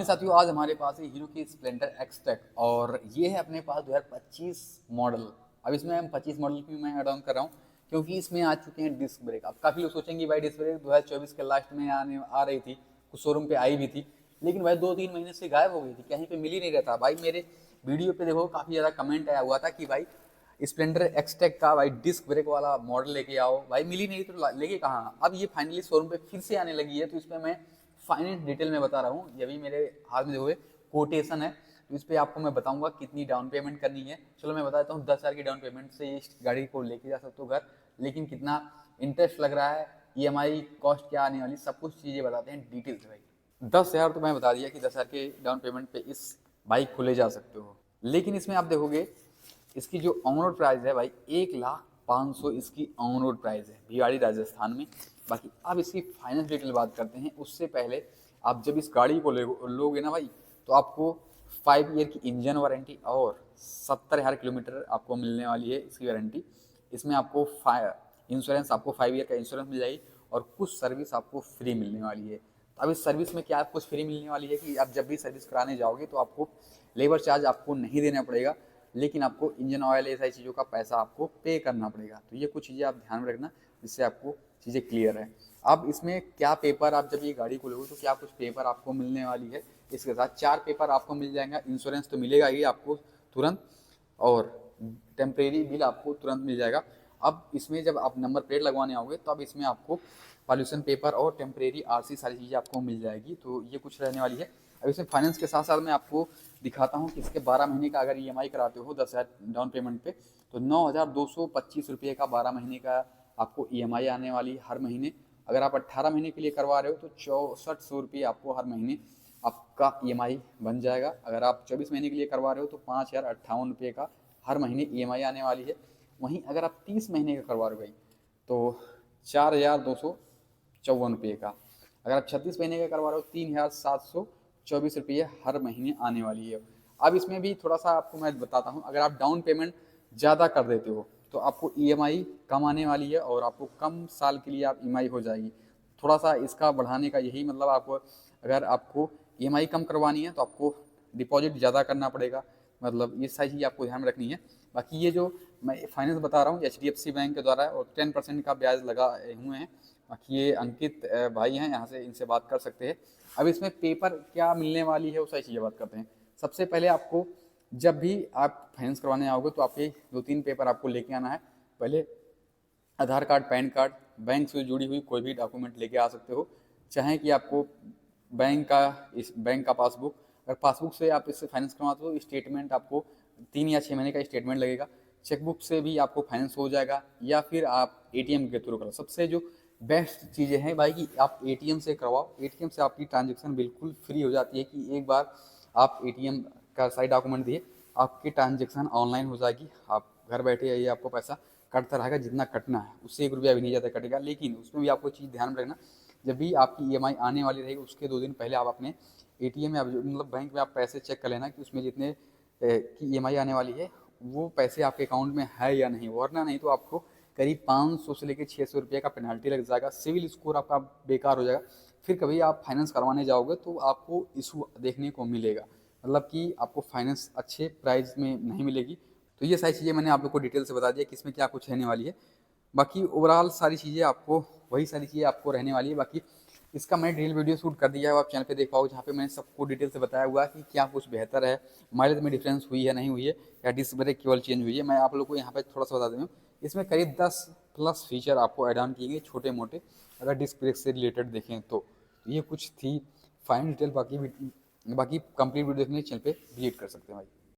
Finally साथियों, आज हमारे पास है हीरो की स्प्लेंडर एक्सटेक और ये है अपने पास 2025 मॉडल। अब इसमें हम 25 मॉडल की मैं ऐड ऑन कर रहा हूँ क्योंकि इसमें आ चुके हैं डिस्क ब्रेक। अब काफ़ी लोग सोचेंगे भाई डिस्क ब्रेक 2024 के लास्ट में आ रही थी, कुछ शोरूम पे आई भी थी, लेकिन भाई 2-3 महीने से गायब हो गई थी, कहीं पे मिल ही नहीं रहता। भाई मेरे वीडियो पे देखो काफ़ी ज़्यादा कमेंट आया हुआ था कि भाई स्प्लेंडर एक्सटेक का भाई डिस्क ब्रेक वाला मॉडल लेके आओ। भाई मिली नहीं तो लेके कहाँ। अब ये फाइनली शोरूम पे फिर से आने लगी है, तो इसमें मैं फाइनेंस डिटेल में बता रहा हूँ। ये भी मेरे हाथ में देखोगे कोटेशन है, तो इस पर आपको मैं बताऊंगा कितनी डाउन पेमेंट करनी है। चलो मैं बताता हूँ, 10,000 की डाउन पेमेंट से इस गाड़ी को लेके जा सकते हो घर, लेकिन कितना इंटरेस्ट लग रहा है, ईएमआई कॉस्ट क्या आने वाली, सब कुछ चीज़ें बताते हैं डिटेल से भाई। 10,000 तो मैं बता दिया कि 10,000 के डाउन पेमेंट पे इस बाइक को ले जा सकते हो, लेकिन इसमें आप देखोगे इसकी जो ऑन रोड प्राइस है भाई 1,05,000 इसकी ऑन रोड प्राइस है भिवाड़ी राजस्थान में। बाकी अब इसकी फाइनेंस डिटेल बात करते हैं, उससे पहले आप जब इस गाड़ी को लोगे ना भाई, तो आपको 5 ईयर की इंजन वारंटी और 70,000 किलोमीटर आपको मिलने वाली है इसकी वारंटी। इसमें आपको इंश्योरेंस, आपको 5 ईयर का इंश्योरेंस मिल जाएगी और कुछ सर्विस आपको फ्री मिलने वाली है। तो अब इस सर्विस में क्या कुछ फ्री मिलने वाली है कि आप जब भी सर्विस कराने जाओगे तो आपको लेबर चार्ज आपको नहीं देना पड़ेगा, लेकिन आपको इंजन ऑयल ये सारी चीज़ों का पैसा आपको पे करना पड़ेगा। तो ये कुछ चीज़ें आप ध्यान में रखना, जिससे आपको चीज़ें क्लियर है। अब इसमें क्या पेपर, आप जब ये गाड़ी को लोगे तो क्या कुछ पेपर आपको मिलने वाली है। इसके साथ 4 पेपर आपको मिल जाएंगे। इंश्योरेंस तो मिलेगा ही आपको तुरंत, और टेम्परेरी बिल आपको तुरंत मिल जाएगा। अब इसमें जब आप नंबर प्लेट लगवाने आओगे तो अब इसमें आपको पॉल्यूशन पेपर और टेम्परेरी आरसी सारी चीज़ें आपको मिल जाएगी। तो ये कुछ रहने वाली है। अब इसमें फाइनेंस के साथ साथ मैं आपको दिखाता हूँ कि इसके 12 महीने का अगर ईएमआई कराते हो 10,000 डाउन पेमेंट पे, तो 9,225 रुपये का 12 महीने का आपको ईएमआई आने वाली हर महीने। अगर आप 18 महीने के लिए करवा रहे हो तो 6400 रुपये आपको हर महीने आपका ईएमआई बन जाएगा। अगर आप 24 महीने के लिए करवा रहे हो तो 5,058 रुपये का हर महीने ईएमआई आने वाली है। वहीं अगर आप 30 महीने का करवा रहे हो भाई तो 4,254 रुपये का। अगर आप 36 महीने का करवा रहे हो 3,724 रुपये हर महीने आने वाली है। अब इसमें भी थोड़ा सा आपको मैं बताता हूँ, अगर आप डाउन पेमेंट ज़्यादा कर देते हो तो आपको ईएमआई कम आने वाली है और आपको कम साल के लिए आप ईएमआई हो जाएगी। थोड़ा सा इसका बढ़ाने का यही मतलब, आपको अगर आपको ईएमआई कम करवानी है तो आपको डिपॉजिट ज़्यादा करना पड़ेगा। मतलब ये सारी चीज़ आपको ध्यान में रखनी है। बाकी ये जो मैं फाइनेंस बता रहा हूँ HDFC बैंक के द्वारा है और 10% का ब्याज लगा हुए हैं। बाकी ये अंकित भाई हैं, यहाँ से इनसे बात कर सकते हैं। अब इसमें पेपर क्या मिलने वाली है वो सारी चीज़ें बात करते हैं। सबसे पहले आपको जब भी आप फाइनेंस करवाने आओगे तो आपके 2-3 पेपर आपको लेके आना है। पहले आधार कार्ड, पैन कार्ड, बैंक से जुड़ी हुई कोई भी डॉक्यूमेंट लेके आ सकते हो। चाहे कि आपको बैंक का पासबुक, अगर पासबुक से आप इससे फाइनेंस करवाते हो स्टेटमेंट आपको 3 या 6 महीने का स्टेटमेंट लगेगा। चेकबुक से भी आपको फाइनेंस हो जाएगा, या फिर आप एटीएम के थ्रू करो। सबसे जो बेस्ट चीज़ें हैं भाई कि आप एटीएम से करवाओ। एटीएम से आपकी ट्रांजेक्शन बिल्कुल फ्री हो जाती है कि एक बार आप एटीएम का सारे डॉक्यूमेंट दिए, आपकी ट्रांजेक्शन ऑनलाइन हो जाएगी। आप घर बैठे ये आपको पैसा कटता रहेगा, जितना कटना है उससे 1 रुपया भी नहीं ज़्यादा कटेगा। लेकिन उसमें भी आपको चीज़ ध्यान में रखना, जब भी आपकी ईएमआई आने वाली रहेगी उसके 2 दिन पहले आप अपने एटीएम में मतलब बैंक में आप पैसे चेक कर लेना कि उसमें जितने की ईएमआई आने वाली है वो पैसे आपके अकाउंट में है या नहीं, वरना नहीं तो आपको करीब 500 से लेकर 600 रुपये का पेनल्टी लग जाएगा। सिविल स्कोर आपका बेकार हो जाएगा। फिर कभी आप फाइनेंस करवाने जाओगे तो आपको इशू देखने को मिलेगा, मतलब कि आपको फाइनेंस अच्छे प्राइस में नहीं मिलेगी। तो ये सारी चीज़ें मैंने आप लोग को डिटेल से बता दिया कि इसमें क्या कुछ रहने वाली है। बाकी ओवरऑल सारी चीज़ें आपको वही सारी चीज़ें आपको रहने वाली है। बाकी इसका मैंने ड्रिल वीडियो शूट कर दिया है, आप चैनल पे देख पाओ, जहाँ पे मैंने सबको डिटेल से बताया हुआ है कि क्या कुछ बेहतर है, माइलेज में डिफरेंस हुई है नहीं हुई है, या डिस्क ब्रेक केवल चेंज हुई है। मैं आप लोग को यहाँ पे थोड़ा सा बता दूँ, इसमें करीब 10+ फीचर आपको ऐड ऑन किए गए छोटे मोटे, अगर डिस्क ब्रेक से रिलेटेड देखें तो। ये कुछ थी फाइन डिटेल। बाकी कंप्लीट वीडियो देखने चैनल पर विजिट कर सकते हैं भाई।